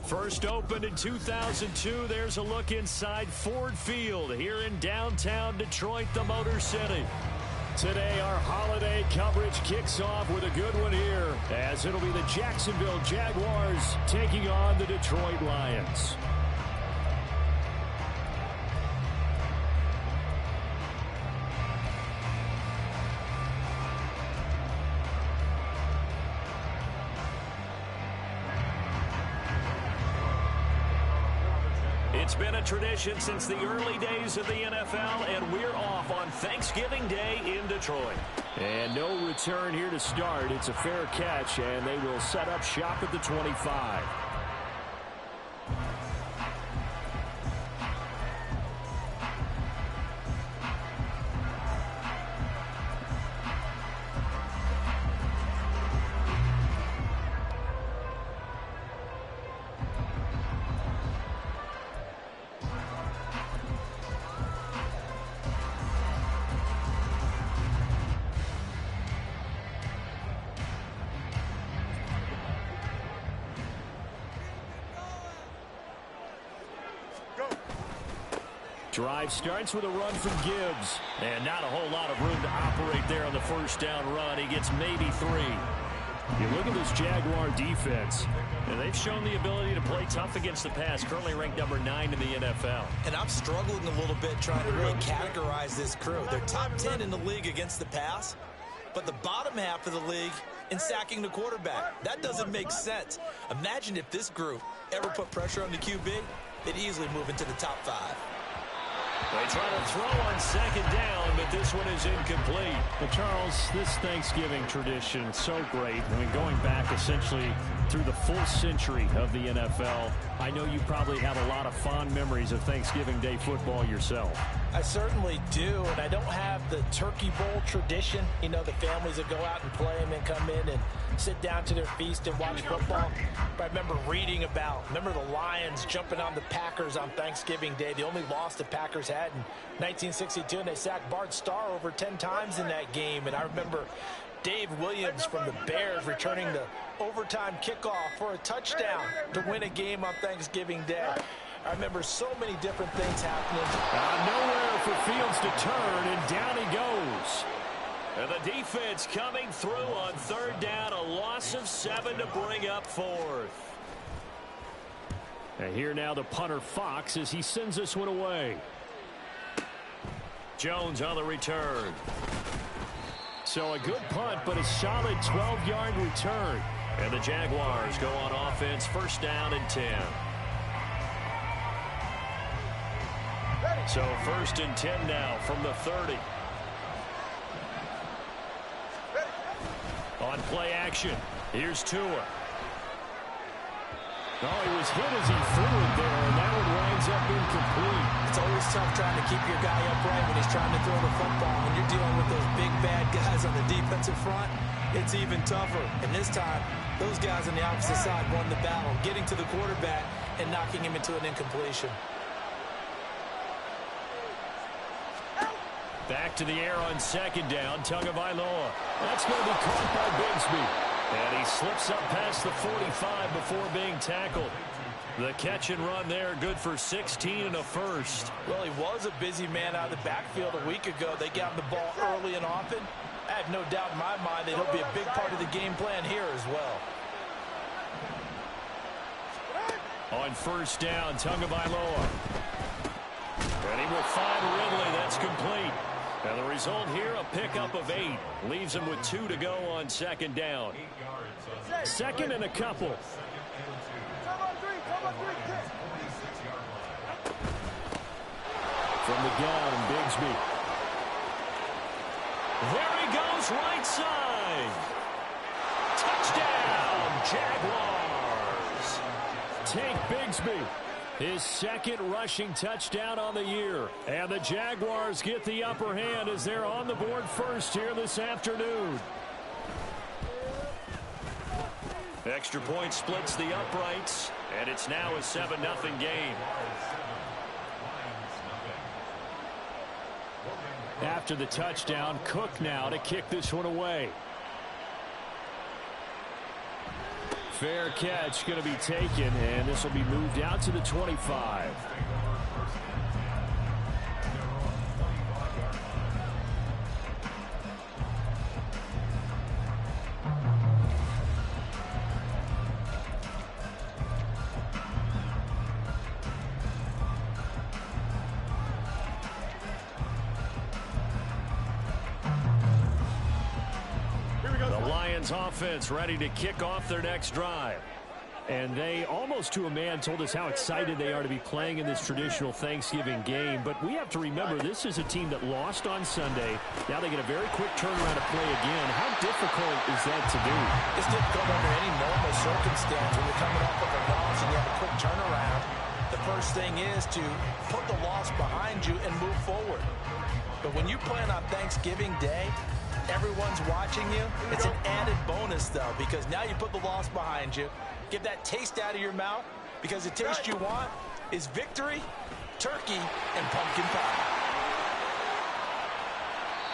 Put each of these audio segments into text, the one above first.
First opened in 2002, there's a look inside Ford Field here in downtown Detroit, the Motor City. Today, our holiday coverage kicks off with a good one here, as it'll be the Jacksonville Jaguars taking on the Detroit Lions. It's been a tradition since the early days of the NFL, and we're off on Thanksgiving Day in Detroit. And no return here to start. It's a fair catch, and they will set up shop at the 25. Drive starts with a run from Gibbs. And not a whole lot of room to operate there on the first down run. He gets maybe 3. You look at this Jaguar defense, and they've shown the ability to play tough against the pass, currently ranked number 9 in the NFL. And I'm struggling a little bit trying to really categorize this crew. They're top 10 in the league against the pass, but the bottom half of the league in sacking the quarterback. That doesn't make sense. Imagine if this group ever put pressure on the QB, they'd easily move into the top 5. They try to throw on second down, but this one is incomplete. But Charles, this Thanksgiving tradition is so great. I mean, going back essentially through the full century of the NFL, I know you probably have a lot of fond memories of Thanksgiving Day football yourself. I certainly do, and I don't have the Turkey Bowl tradition. You know, the families that go out and play and then come in and sit down to their feast and watch football. But I remember reading remember the Lions jumping on the Packers on Thanksgiving Day. The only loss the Packers had in 1962, and they sacked Bart Starr over 10 times in that game. And I remember Dave Williams from the Bears returning the overtime kickoff for a touchdown to win a game on Thanksgiving Day. I remember so many different things happening. Nowhere for Fields to turn, and down he goes. And the defense coming through on third down, a loss of 7 to bring up 4th. And here now the punter Fox as he sends this one away. Jones on the return. So a good punt, but a solid 12-yard return. And the Jaguars go on offense, first down and 10. So first and 10 now from the 30. On play action, here's Tua. Oh, he was hit as he threw it there, and that one winds up incomplete. It's always tough trying to keep your guy upright when he's trying to throw the football. When you're dealing with those big, bad guys on the defensive front, it's even tougher. And this time, those guys on the opposite side won the battle, getting to the quarterback and knocking him into an incompletion. Back to the air on second down, Tagovailoa. That's going to be caught by Bigsby. And he slips up past the 45 before being tackled. The catch and run there, good for 16 and a first. Well, he was a busy man out of the backfield a week ago. They got him the ball early and often. I have no doubt in my mind that he'll be a big part of the game plan here as well. On first down, Tagovailoa. And he will find Ridley. That's complete. And the result here, a pickup of 8. Leaves him with 2 to go on second down. Second and a couple. From the gun, Bigsby. There he goes, right side. Touchdown, Jaguars. Take Bigsby. His second rushing touchdown on the year. And the Jaguars get the upper hand as they're on the board first here this afternoon. Extra point splits the uprights, and it's now a 7-0 game. After the touchdown, Cook now to kick this one away. Fair catch going to be taken, and this will be moved out to the 25. Offense ready to kick off their next drive. And they, almost to a man, told us how excited they are to be playing in this traditional Thanksgiving game. But we have to remember, this is a team that lost on Sunday. Now they get a very quick turnaround to play again. How difficult is that to do? It's difficult under any normal circumstance when you're coming off of a loss and you have a quick turnaround. The first thing is to put the loss behind you and move forward. But when you plan on Thanksgiving Day, everyone's watching you. It's an added bonus, though, because now you put the loss behind you. Get that taste out of your mouth, because the taste you want is victory, turkey, and pumpkin pie.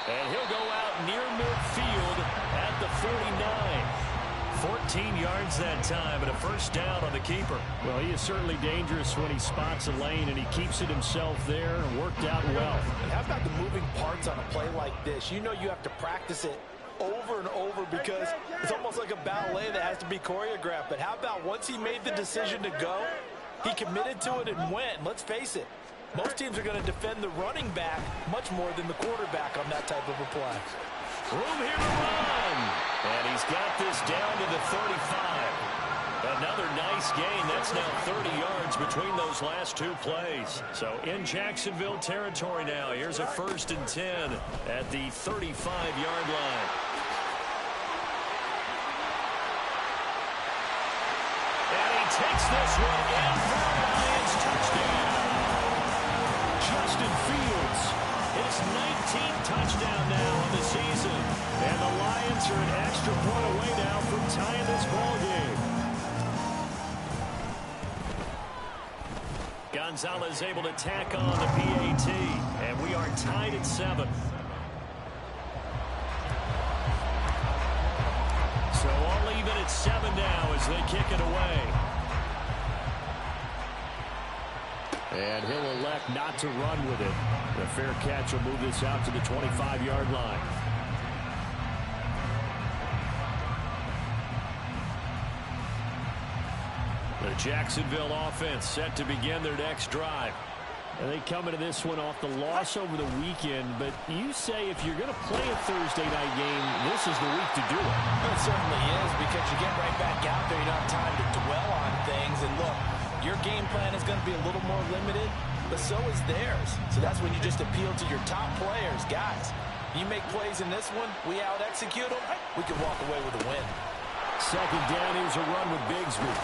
And he'll go out near midfield at the 49. 14 yards that time and a first down on the keeper. Well, he is certainly dangerous when he spots a lane, and he keeps it himself there and worked out well. And how about the moving parts on a play like this? You know you have to practice it over and over because it's almost like a ballet that has to be choreographed. But how about once he made the decision to go, he committed to it and went. Let's face it, most teams are going to defend the running back much more than the quarterback on that type of a play. Room here to run. And he's got this down to the 35. Another nice gain. That's now 30 yards between those last two plays. So in Jacksonville territory now. Here's a 1st and 10 at the 35-yard line. And he takes this one in for a Lions touchdown. Justin Fields, his 19th touchdown now on the season. And the Lions are an extra point away now from tying this ball game. Gonzalez able to tack on the PAT. And we are tied at 7. So all even at 7 now as they kick it away. And he'll elect not to run with it. The fair catch will move this out to the 25-yard line. The Jacksonville offense set to begin their next drive. And they come into this one off the loss over the weekend, but you say if you're going to play a Thursday night game, this is the week to do it. It certainly is, because you get right back out there. You don't have time to dwell on things. And look, your game plan is going to be a little more limited, but so is theirs. So that's when you just appeal to your top players. Guys, you make plays in this one, we out-execute them, we can walk away with a win. Second down, here's a run with Bigsby.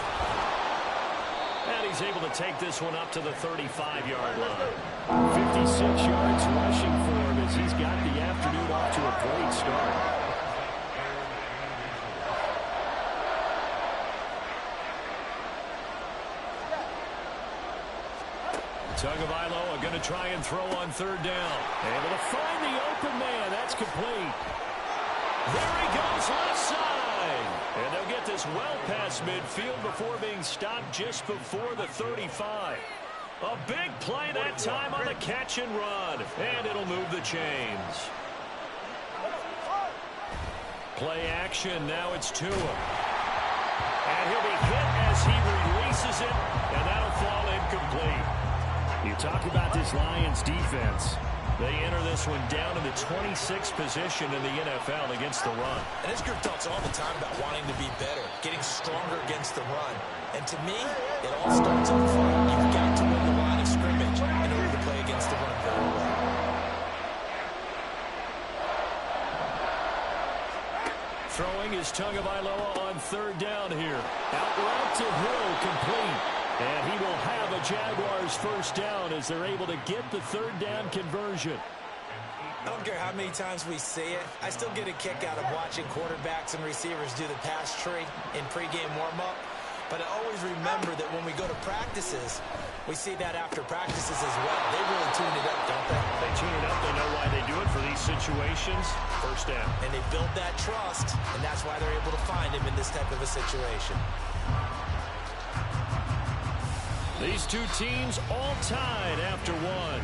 And he's able to take this one up to the 35-yard line. 56 yards rushing for him as he's got the afternoon off to a great start. Tagovailoa going to try and throw on 3rd down. Able to find the open man. That's complete. There he goes, left side. And they'll get this well past midfield before being stopped just before the 35. A big play that time on the catch and run. And it'll move the chains. Play action. Now it's Tua. And he'll be hit as he releases it. And that'll fall incomplete. You talk about this Lions defense. They enter this one down in the 26th position in the NFL against the run. And this group talks all the time about wanting to be better, getting stronger against the run. And to me, it all starts up front. You've got to win the line of scrimmage in order to play against the run very well. Throwing is Tagovailoa on 3rd down here. Out route to Hill, complete. And he will have a Jaguars first down as they're able to get the 3rd down conversion. I don't care how many times we see it. I still get a kick out of watching quarterbacks and receivers do the pass tree in pregame warm-up. But I always remember that when we go to practices, we see that after practices as well. They really tune it up, don't they? They tune it up. They know why they do it for these situations. First down. And they build that trust, and that's why they're able to find him in this type of a situation. These two teams all tied after one.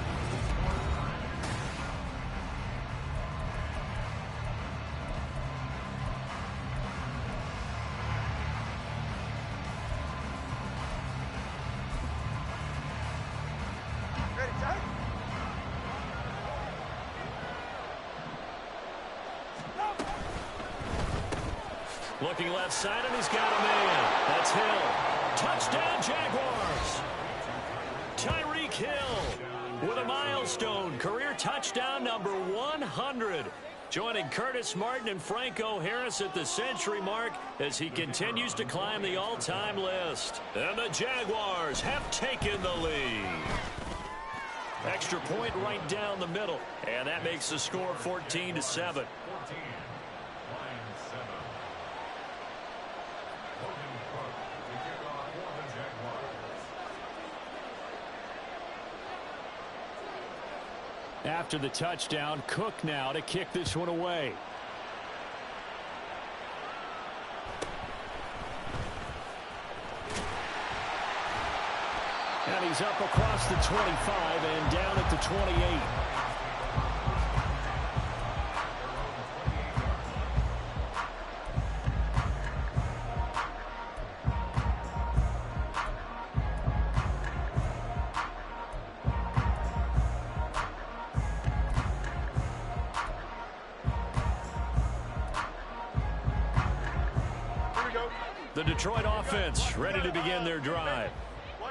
Looking left side, and he's got a man. That's Hill. Touchdown, Jaguars. Tyreek Hill with a milestone. Career touchdown number 100. Joining Curtis Martin and Franco Harris at the century mark as he continues to climb the all-time list. And the Jaguars have taken the lead. Extra point right down the middle. And that makes the score 14-7. After the touchdown, Cook now to kick this one away. And he's up across the 25 and down at the 28. The Detroit offense ready to begin their drive.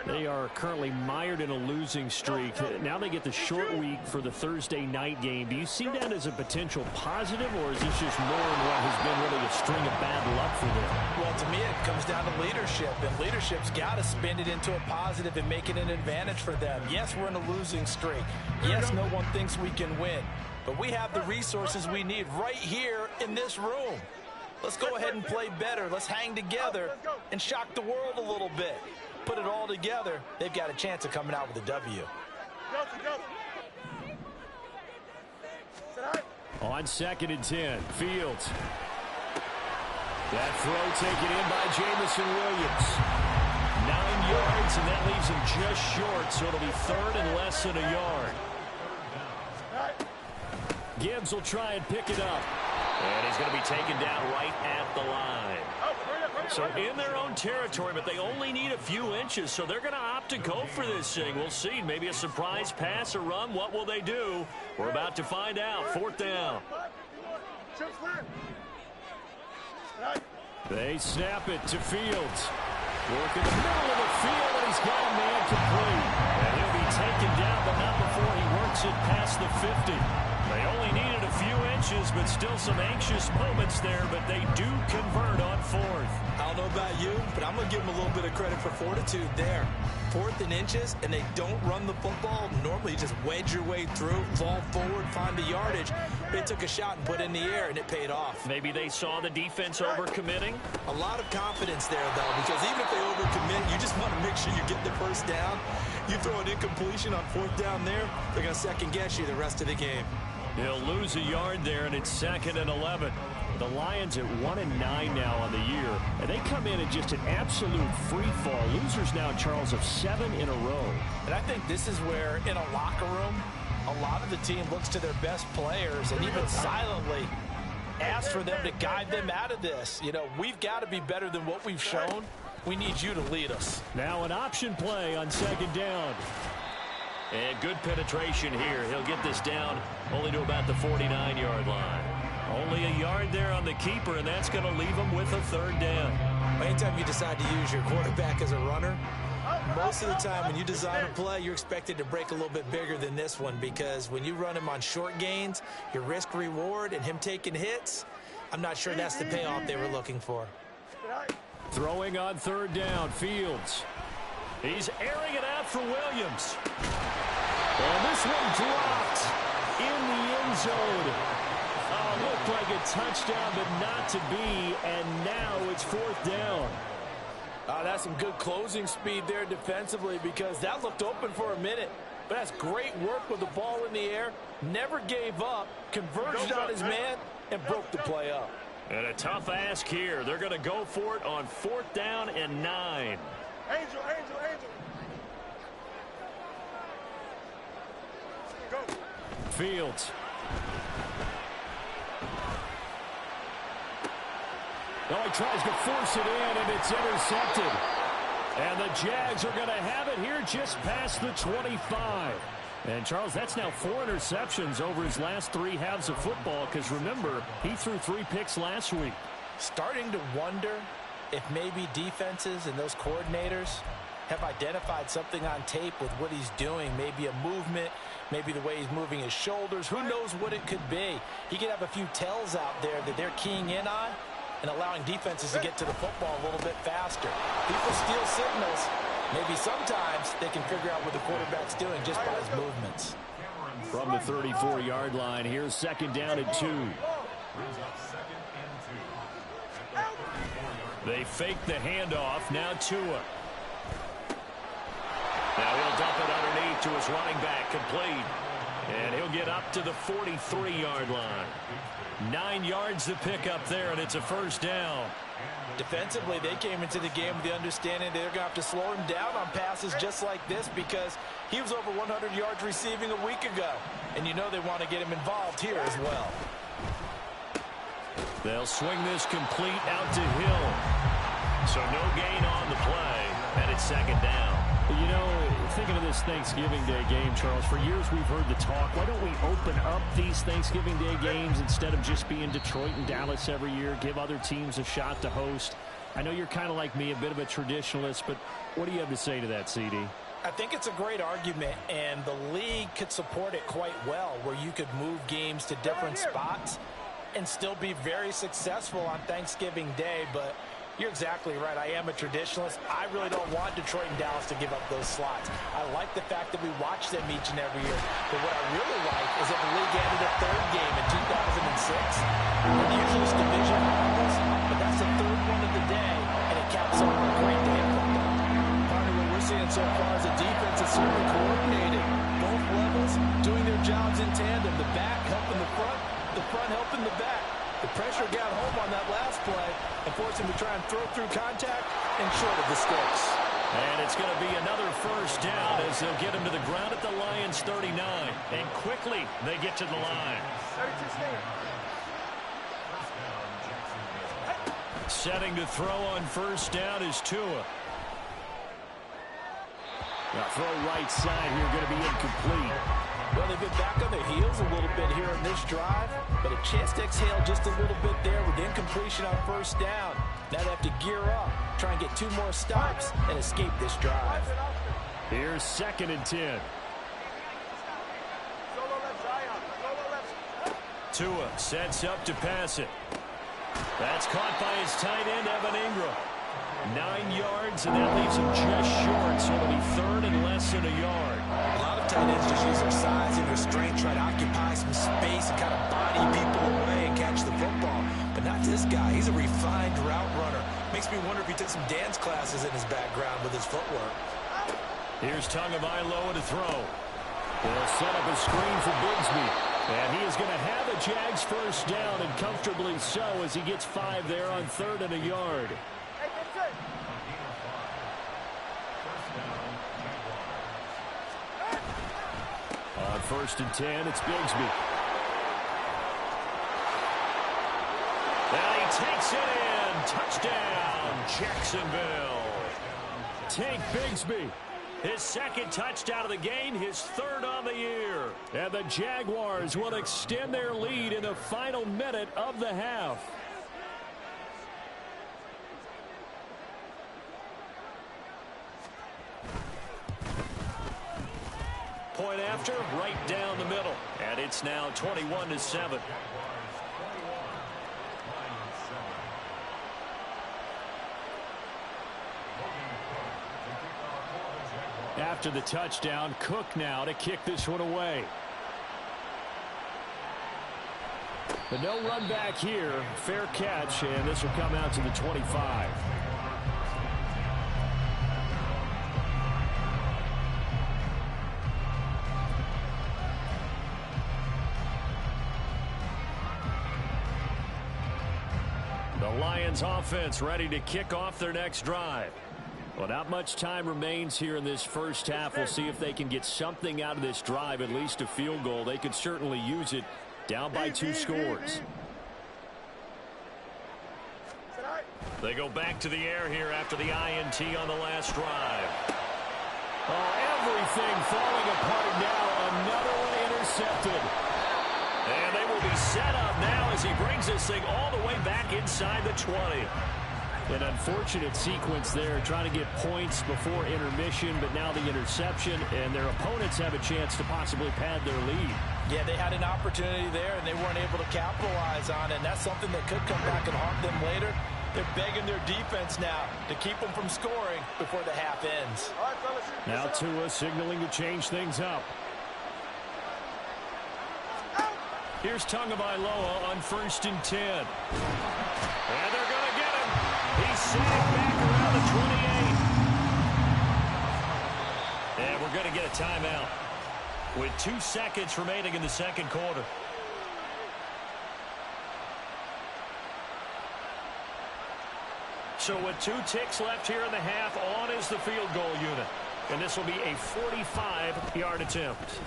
They are currently mired in a losing streak. Now they get the short week for the Thursday night game. Do you see that as a potential positive, or is this just more in what has been really a string of bad luck for them? Well, to me, it comes down to leadership, and leadership's got to spin it into a positive and make it an advantage for them. Yes, we're in a losing streak. Yes, no one thinks we can win, but we have the resources we need right here in this room. Let's go ahead and play better. Let's hang together and shock the world a little bit. Put it all together, they've got a chance of coming out with a W. On 2nd and 10, Fields. That throw taken in by Jamison Williams. 9 yards, and that leaves him just short, so it'll be 3rd and less than a yard. Gibbs will try and pick it up. And he's going to be taken down right at the line. So in their own territory, but they only need a few inches, so they're going to opt to go for this thing. We'll see. Maybe a surprise pass or run. What will they do? We're about to find out. 4th down. They snap it to Fields. Work in the middle of the field, and he's got a man complete. And he'll be taken down, but not before he works it past the 50. They only needed a few inches, but still some anxious moments there, but they do convert on 4th. I don't know about you, but I'm going to give them a little bit of credit for fortitude there. 4th and inches, and they don't run the football. Normally, you just wedge your way through, fall forward, find the yardage. They took a shot and put it in the air, and it paid off. Maybe they saw the defense overcommitting. A lot of confidence there, though, because even if they overcommit, you just want to make sure you get the first down. You throw an incompletion on 4th down there, they're going to second-guess you the rest of the game. He'll lose a yard there, and it's 2nd and 11. The Lions at 1-9 now on the year, and they come in at just an absolute free fall. Losers now, Charles, of 7 in a row. And I think this is where, in a locker room, a lot of the team looks to their best players and even silently asks for them to guide them out of this. You know, we've got to be better than what we've shown. We need you to lead us. Now an option play on 2nd down. And good penetration here. He'll get this down only to about the 49-yard line. Only a yard there on the keeper, and that's going to leave him with a 3rd down. Anytime you decide to use your quarterback as a runner, most of the time when you design a play, you're expected to break a little bit bigger than this one, because when you run him on short gains, your risk-reward and him taking hits, I'm not sure that's the payoff they were looking for. Throwing on 3rd down, Fields. He's airing it out for Williams. And this one dropped in the end zone. Looked like a touchdown, but not to be. And now it's 4th down. That's some good closing speed there defensively because that looked open for a minute. But that's great work with the ball in the air. Never gave up, converged on his man, and broke the play up. And a tough ask here. They're going to go for it on 4th down and 9. Angel. Go. Fields. Oh, he tries to force it in, and it's intercepted. And the Jags are going to have it here just past the 25. And, Charles, that's now 4 interceptions over his last 3 halves of football because, remember, he threw 3 picks last week. Starting to wonder if maybe defenses and those coordinators have identified something on tape with what he's doing. Maybe a movement, maybe the way he's moving his shoulders. Who knows what it could be? He could have a few tells out there that they're keying in on and allowing defenses to get to the football a little bit faster. People steal signals. Maybe sometimes they can figure out what the quarterback's doing just by his movements. From the 34-yard line, here's 2nd down and 2. They fake the handoff. Now Tua. Now he'll dump it underneath to his running back, complete. And he'll get up to the 43-yard line. 9 yards to pick up there, and it's a 1st down. Defensively, they came into the game with the understanding they're going to have to slow him down on passes just like this because he was over 100 yards receiving a week ago. And you know they want to get him involved here as well. They'll swing this complete out to Hill. So no gain on the play, and it's 2nd down. You know, thinking of this Thanksgiving Day game, Charles, for years we've heard the talk, why don't we open up these Thanksgiving Day games instead of just being Detroit and Dallas every year, give other teams a shot to host? I know you're kind of like me, a bit of a traditionalist, but what do you have to say to that, CD? I think it's a great argument, and the league could support it quite well, where you could move games to different spots and still be very successful on Thanksgiving Day, but you're exactly right. I am a traditionalist. I really don't want Detroit and Dallas to give up those slots. I like the fact that we watch them each and every year. But what I really like is that the league added a 3rd game in 2006. And usually it's division rivals, but that's the 3rd one of the day, and it caps off a great day of football. Part of what we're seeing so far is the defense is certainly coordinated. Both levels doing their jobs in tandem. The back helping the front helping the back. The pressure got home on that last play and forced him to try and throw through contact and short of the sticks. And it's going to be another 1st down as they'll get him to the ground at the Lions' 39. And quickly they get to the line. Setting to throw on 1st down is Tua. Now throw right side here, going to be incomplete. Well, they've been back on their heels a little bit here in this drive, but a chance to exhale just a little bit there with incompletion on 1st down. Now they have to gear up, try and get 2 more stops, and escape this drive. Here's 2nd and 10. Tua sets up to pass it. That's caught by his tight end, Evan Ingram. 9 yards, and that leaves him just short, so it'll be 3rd and less than a yard. A lot of tight ends just use their size and their strength, try to occupy some space and kind of body people away and catch the football. But not this guy. He's a refined route runner. Makes me wonder if he took some dance classes in his background with his footwork. Here's Tagovailoa to throw. They'll set up a screen for Bigsby. And he is going to have a Jags 1st down, and comfortably so as he gets 5 there on 3rd and a yard. On 1st and 10, it's Bigsby. Now he takes it in. Touchdown, Jacksonville. Tank Bigsby. His 2nd touchdown of the game, his 3rd on the year. And the Jaguars will extend their lead in the final minute of the half. Point after, right down the middle. And it's now 21-7. After the touchdown, Cook now to kick this one away. But no run back here. Fair catch, and this will come out to the 25. The Lions offense ready to kick off their next drive. Well, not much time remains here in this first half. We'll see if they can get something out of this drive, at least a field goal. They could certainly use it, down by 2 scores. They go back to the air here after the INT on the last drive. Oh, everything falling apart now. Another one intercepted. And they will be set up now as he brings this thing all the way back inside the 20. An unfortunate sequence there, trying to get points before intermission, but now the interception, and their opponents have a chance to possibly pad their lead. Yeah, they had an opportunity there, and they weren't able to capitalize on it, and that's something that could come back and haunt them later. They're begging their defense now to keep them from scoring before the half ends. Now Tua signaling to change things up. Here's Tagovailoa on 1st and 10. And they're going to get him. He's sagged back around the 28. And we're going to get a timeout with 2 seconds remaining in the second quarter. So with 2 ticks left here in the half, on is the field goal unit. And this will be a 45-yard attempt.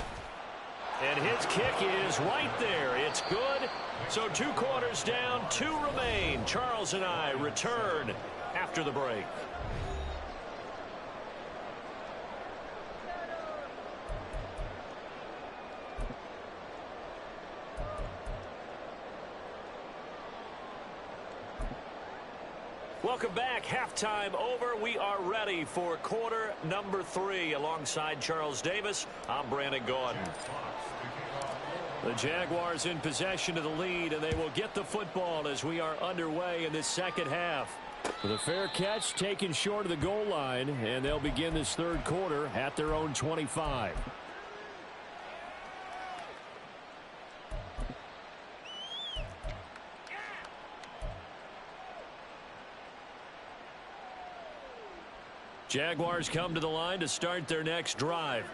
And his kick is right there. It's good. So 2 quarters down, 2 remain. Charles and I return after the break. Welcome back. Halftime over. We are ready for quarter number 3. Alongside Charles Davis, I'm Brandon Gordon. The Jaguars in possession of the lead, and they will get the football as we are underway in this second half. With a fair catch taken short of the goal line, and they'll begin this third quarter at their own 25. Jaguars come to the line to start their next drive.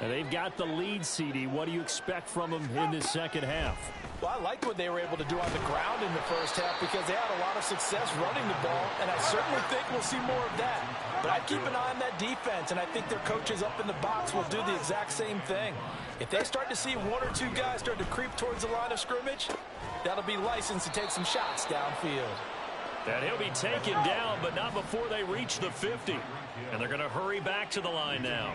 And they've got the lead, CD. What do you expect from them in this second half? Well, I liked what they were able to do on the ground in the first half because they had a lot of success running the ball, and I certainly think we'll see more of that. But I'd keep an eye on that defense, and I think their coaches up in the box will do the exact same thing. If they start to see 1 or 2 guys start to creep towards the line of scrimmage, that'll be licensed to take some shots downfield. And he'll be taken down, but not before they reach the 50. And they're going to hurry back to the line now.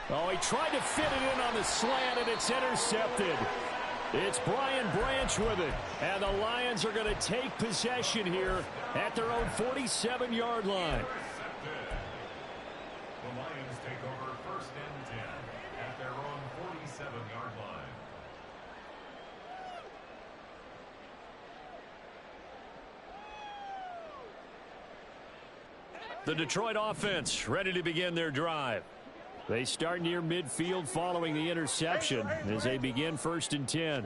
Oh, he tried to fit it in on the slant, and it's intercepted. It's Brian Branch with it. And the Lions are going to take possession here at their own 47-yard line. The Lions take over 1st and 10 at their own 47-yard line. The Detroit offense ready to begin their drive. They start near midfield following the interception as they begin 1st and 10.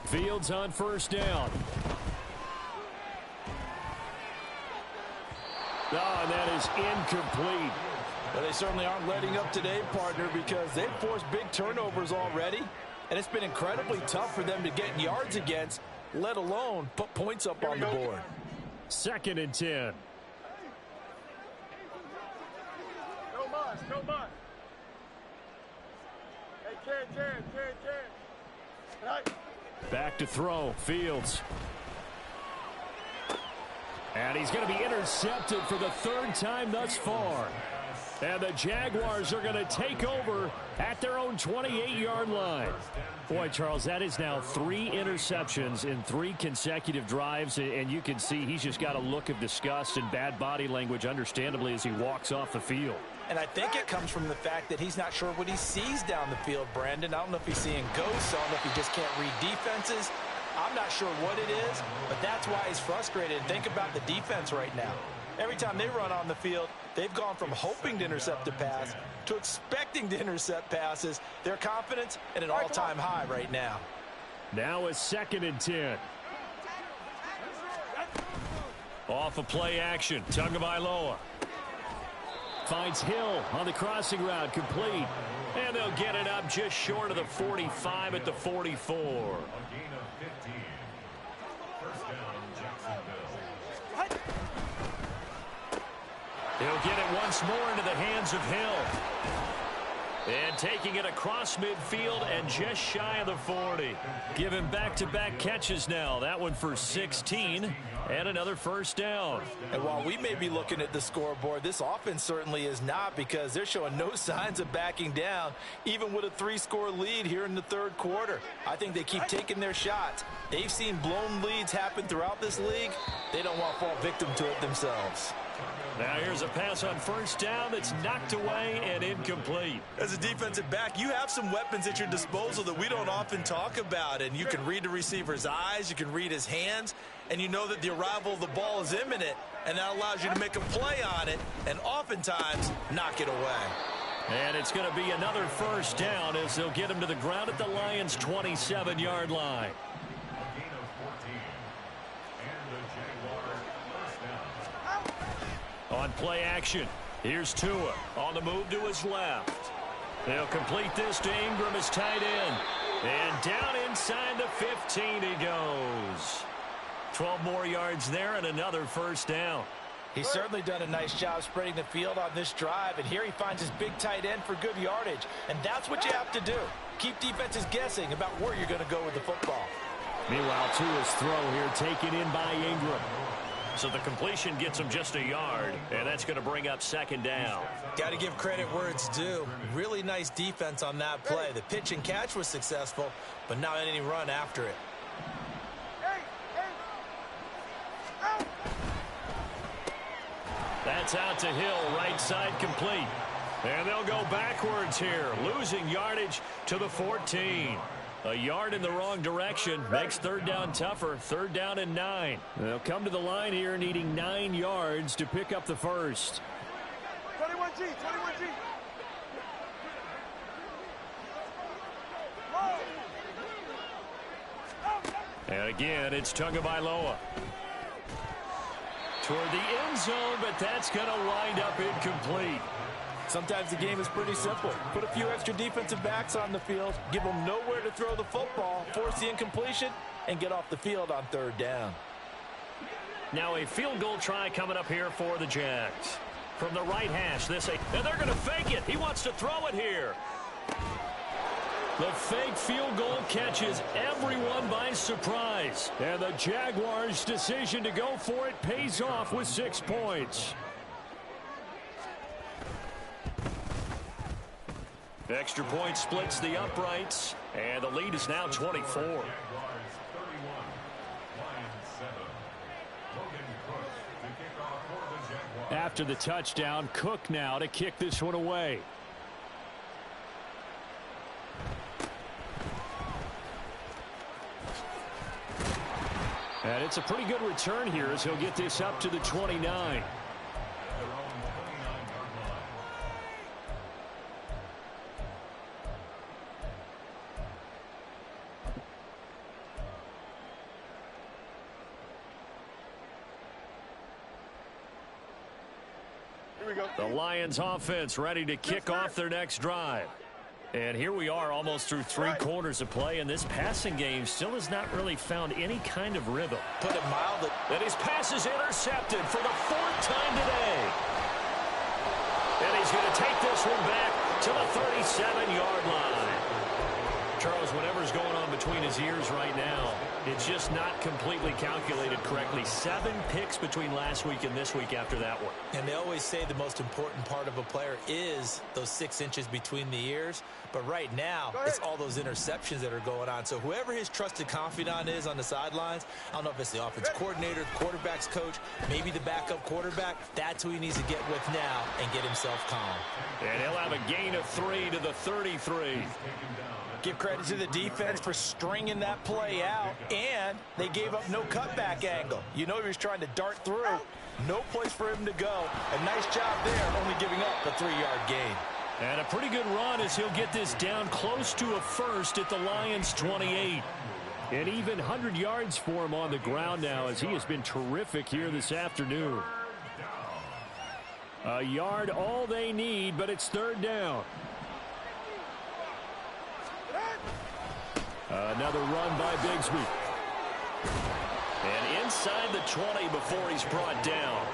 Fields on 1st down. Oh, and that is incomplete. Well, they certainly aren't letting up today, partner, because they've forced big turnovers already, and it's been incredibly tough for them to get yards against, let alone put points up on the board. 2nd and 10. No much. Hey, Ken. Right. Back to throw. Fields. And he's going to be intercepted for the 3rd time thus far. And the Jaguars are going to take over at their own 28-yard line. Boy, Charles, that is now 3 interceptions in 3 consecutive drives, and you can see he's just got a look of disgust and bad body language, understandably, as he walks off the field. And I think it comes from the fact that he's not sure what he sees down the field, Brandon. I don't know if he's seeing ghosts. I don't know if he just can't read defenses. I'm not sure what it is, but that's why he's frustrated. Think about the defense right now. Every time they run on the field, they've gone from hoping to intercept a pass to expecting to intercept passes. Their confidence at an all-time high right now. Now it's 2nd and 10. Off of play action, Tagovailoa. Finds Hill on the crossing route, complete. And they'll get it up just short of the 45 at the 44. A gain of 15. First down, Jacksonville. He'll get it once more into the hands of Hill. And taking it across midfield and just shy of the 40. Give him back-to-back catches now. That one for 16 and another first down. And while we may be looking at the scoreboard, this offense certainly is not, because they're showing no signs of backing down, even with a 3-score lead here in the third quarter. I think they keep taking their shots. They've seen blown leads happen throughout this league. They don't want to fall victim to it themselves. Now here's a pass on first down that's knocked away and incomplete. As a defensive back, you have some weapons at your disposal that we don't often talk about. And you can read the receiver's eyes, you can read his hands, and you know that the arrival of the ball is imminent, and that allows you to make a play on it and oftentimes knock it away. And it's going to be another first down as they'll get him to the ground at the Lions' 27-yard line. A gain of 14. And the Jaguars first down. On play action, here's Tua on the move to his left. They'll complete this to Ingram as tight end. And down inside the 15 he goes. 12 more yards there and another first down. He's certainly done a nice job spreading the field on this drive, and here he finds his big tight end for good yardage. And that's what you have to do. Keep defenses guessing about where you're going to go with the football. Meanwhile, Tua's throw here taken in by Ingram. So the completion gets him just a yard, and that's going to bring up second down. Got to give credit where it's due. Really nice defense on that play. The pitch and catch was successful, but not any run after it. That's out to Hill, right side complete. And they'll go backwards here, losing yardage to the 14. A yard in the wrong direction makes third down tougher. Third down and 9. They'll come to the line here needing 9 yards to pick up the first. 21G, 21G. And again, it's Tagovailoa. Toward the end zone, but that's going to wind up incomplete. Sometimes the game is pretty simple. Put a few extra defensive backs on the field, give them nowhere to throw the football, force the incompletion, and get off the field on third down. Now a field goal try coming up here for the Jags. From the right hash, and they're going to fake it. He wants to throw it here. The fake field goal catches everyone by surprise. And the Jaguars' decision to go for it pays off with 6 points. Extra point splits the uprights, and the lead is now 24. After the touchdown, Cook now to kick this one away. And it's a pretty good return here as he'll get this up to the 29. The Lions offense ready to kick off their next drive. And here we are almost through 3 quarters of play, and this passing game still has not really found any kind of rhythm. Put it mildly. And his pass is intercepted for the 4th time today. And he's going to take this one back to the 37-yard line. Charles, whatever's going on between his ears right now, it's just not completely calculated correctly. 7 picks between last week and this week after that one. And they always say the most important part of a player is those 6 inches between the ears. But right now, it's all those interceptions that are going on. So whoever his trusted confidant is on the sidelines, I don't know if it's the offense coordinator, the quarterback's coach, maybe the backup quarterback, that's who he needs to get with now and get himself calm. And he'll have a gain of 3 to the 33. Give credit to the defense for stringing that play out, and they gave up no cutback angle. You know he was trying to dart through. No place for him to go. A nice job there, only giving up a 3-yard gain. And a pretty good run as he'll get this down close to a first at the Lions' 28. And even 100 yards for him on the ground now as he has been terrific here this afternoon. A yard all they need, but it's third down. Another run by Bigsby. And inside the 20 before he's brought down.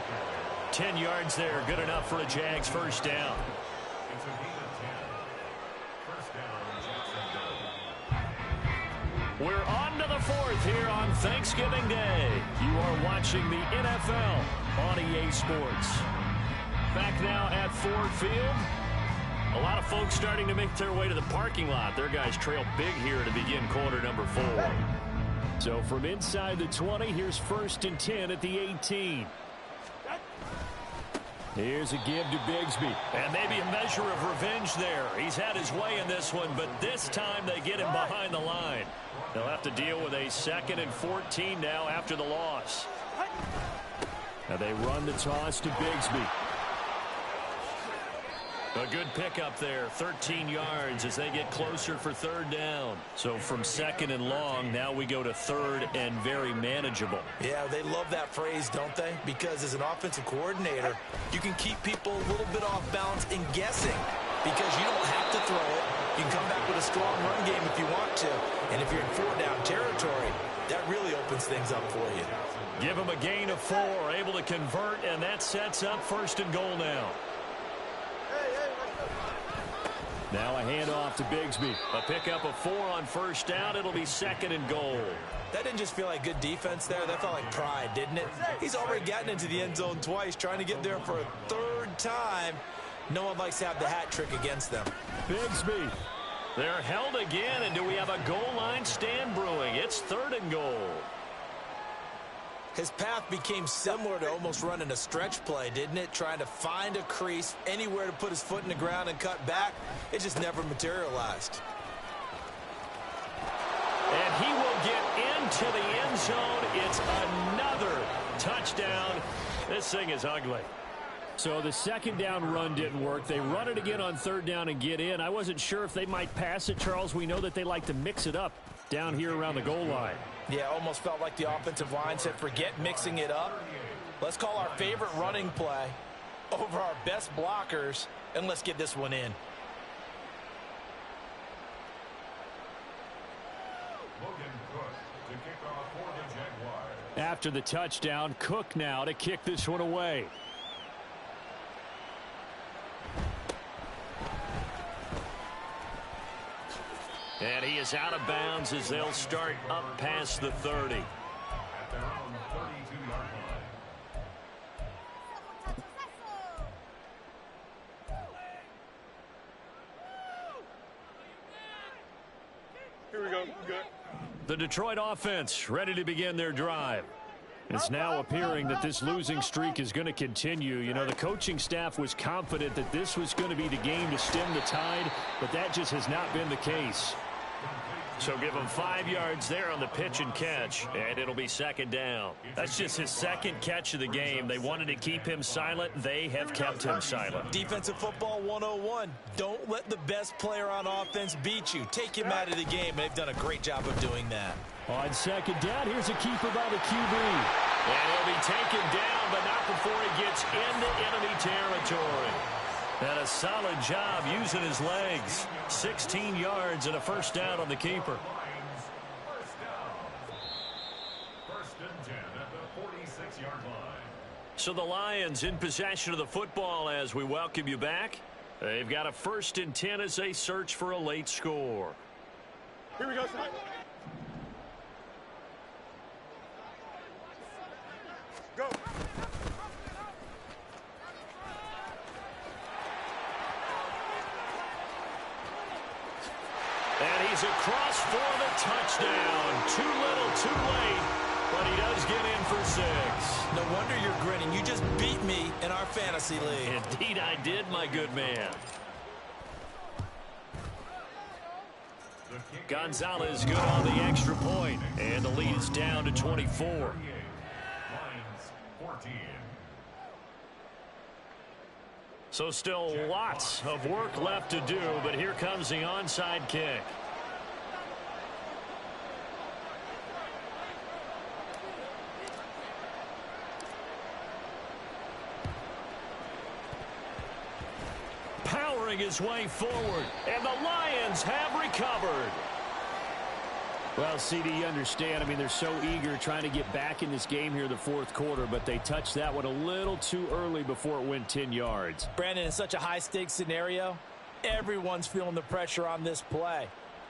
10 yards there, good enough for a Jags first down. It's a gain of 10. First down, Jacksonville. We're on to the fourth here on Thanksgiving Day. You are watching the NFL on EA Sports. Back now at Ford Field. A lot of folks starting to make their way to the parking lot. Their guys trail big here to begin quarter number 4. So from inside the 20, here's first and 10 at the 18. Here's a give to Bigsby. And maybe a measure of revenge there. He's had his way in this one, but this time they get him behind the line. They'll have to deal with a 2nd and 14 now after the loss. Now they run the toss to Bigsby. A good pickup there, 13 yards as they get closer for third down. So from 2nd and long, now we go to 3rd and very manageable. Yeah, they love that phrase, don't they? Because as an offensive coordinator, you can keep people a little bit off balance and guessing because you don't have to throw it. You can come back with a strong run game if you want to. And if you're in 4-down territory, that really opens things up for you. Give them a gain of 4, able to convert, and that sets up 1st and goal now. Now a handoff to Bigsby. A pickup of 4 on first down. It'll be 2nd and goal. That didn't just feel like good defense there. That felt like pride, didn't it? He's already gotten into the end zone twice, trying to get there for a 3rd time. No one likes to have the hat trick against them. Bigsby. They're held again, and do we have a goal line stand brewing? It's 3rd and goal. His path became similar to almost running a stretch play, didn't it? Trying to find a crease, anywhere to put his foot in the ground and cut back. It just never materialized. And he will get into the end zone. It's another touchdown. This thing is ugly. So the 2nd down run didn't work. They run it again on 3rd down and get in. I wasn't sure if they might pass it, Charles. We know that they like to mix it up down here around the goal line. Yeah, almost felt like the offensive line said, forget mixing it up. Let's call our favorite running play over our best blockers, and let's get this one in. Logan Cook to kick off for the Jaguars. After the touchdown, Cook now to kick this one away. And he is out of bounds as they'll start up past the 30. At their own 32-yard line. Here we go. Good. The Detroit offense ready to begin their drive. It's now appearing that this losing streak is going to continue. You know, the coaching staff was confident that this was going to be the game to stem the tide, but that just has not been the case. So give him 5 yards there on the pitch and catch, and it'll be 2nd down. That's just his 2nd catch of the game. They wanted to keep him silent. They have kept him silent. Defensive football 101. Don't let the best player on offense beat you. Take him out of the game. They've done a great job of doing that. On 2nd down, here's a keeper by the QB. And he'll be taken down, but not before he gets into enemy territory. And a solid job using his legs. 16 yards and a 1st down on the keeper. First down. 1st and 10 at the 46-yard line. So the Lions in possession of the football as we welcome you back. They've got a 1st and 10 as they search for a late score. Here we go, son. Go. And he's across for the touchdown. Too little, too late, but he does get in for 6. No wonder you're grinning. You just beat me in our fantasy league. Indeed I did, my good man. Gonzalez good on the extra point, and the lead is down to 24. Lions 14. So still lots of work left to do, but here comes the onside kick. clawing his way forward, and the Lions have recovered. Well, CD, you understand. I mean, they're so eager trying to get back in this game here in the fourth quarter, but they touched that one a little too early before it went 10 yards. Brandon, in such a high-stakes scenario, everyone's feeling the pressure on this play.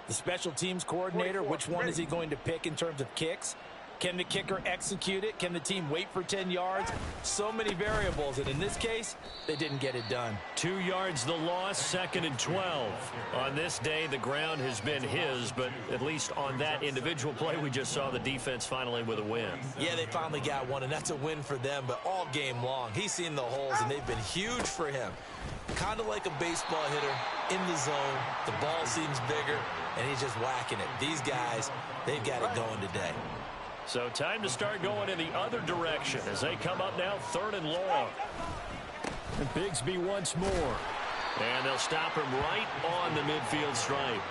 The special teams coordinator, which one is he going to pick in terms of kicks? Can the kicker execute it? Can the team wait for 10 yards? So many variables, and in this case, they didn't get it done. 2 yards the loss, 2nd and 12. On this day, the ground has been his, but at least on that individual play, we just saw the defense finally with a win. Yeah, they finally got one, and that's a win for them, but all game long, he's seen the holes, and they've been huge for him. Kind of like a baseball hitter in the zone. The ball seems bigger, and he's just whacking it. These guys, they've got it going today. So time to start going in the other direction as they come up now 3rd and long. And Bigsby once more. And they'll stop him right on the midfield stripe.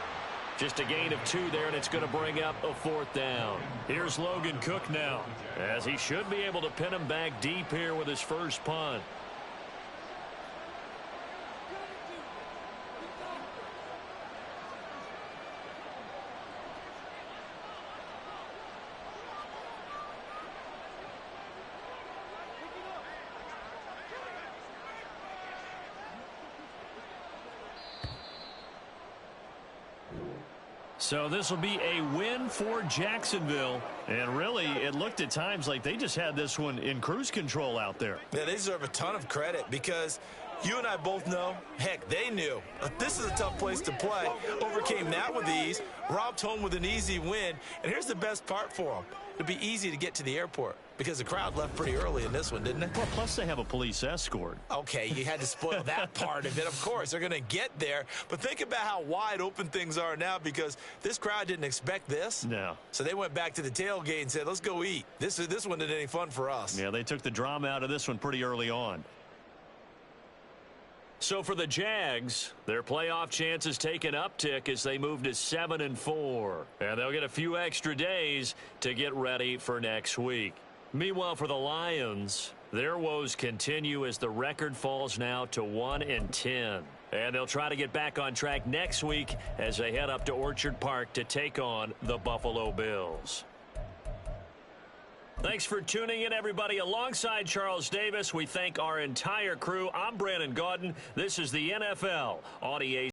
Just a gain of 2 there, and it's going to bring up a 4th down. Here's Logan Cook now, as he should be able to pin him back deep here with his first punt. So this will be a win for Jacksonville. And really, it looked at times like they just had this one in cruise control out there. Yeah, they deserve a ton of credit because you and I both know, heck, they knew this is a tough place to play. Overcame that with ease, robbed home with an easy win. And here's the best part for them. It'll be easy to get to the airport because the crowd left pretty early in this one, didn't it? Well, plus they have a police escort. Okay, you had to spoil that part of it. Of course, they're going to get there. But think about how wide open things are now because this crowd didn't expect this. No. So they went back to the tailgate and said, let's go eat. This one isn't any fun for us. Yeah, they took the drama out of this one pretty early on. So for the Jags, their playoff chances take an uptick as they move to 7-4. And they'll get a few extra days to get ready for next week. Meanwhile, for the Lions, their woes continue as the record falls now to 1-10. And they'll try to get back on track next week as they head up to Orchard Park to take on the Buffalo Bills. Thanks for tuning in, everybody. Alongside Charles Davis, we thank our entire crew. I'm Brandon Gaudin. This is the NFL on EA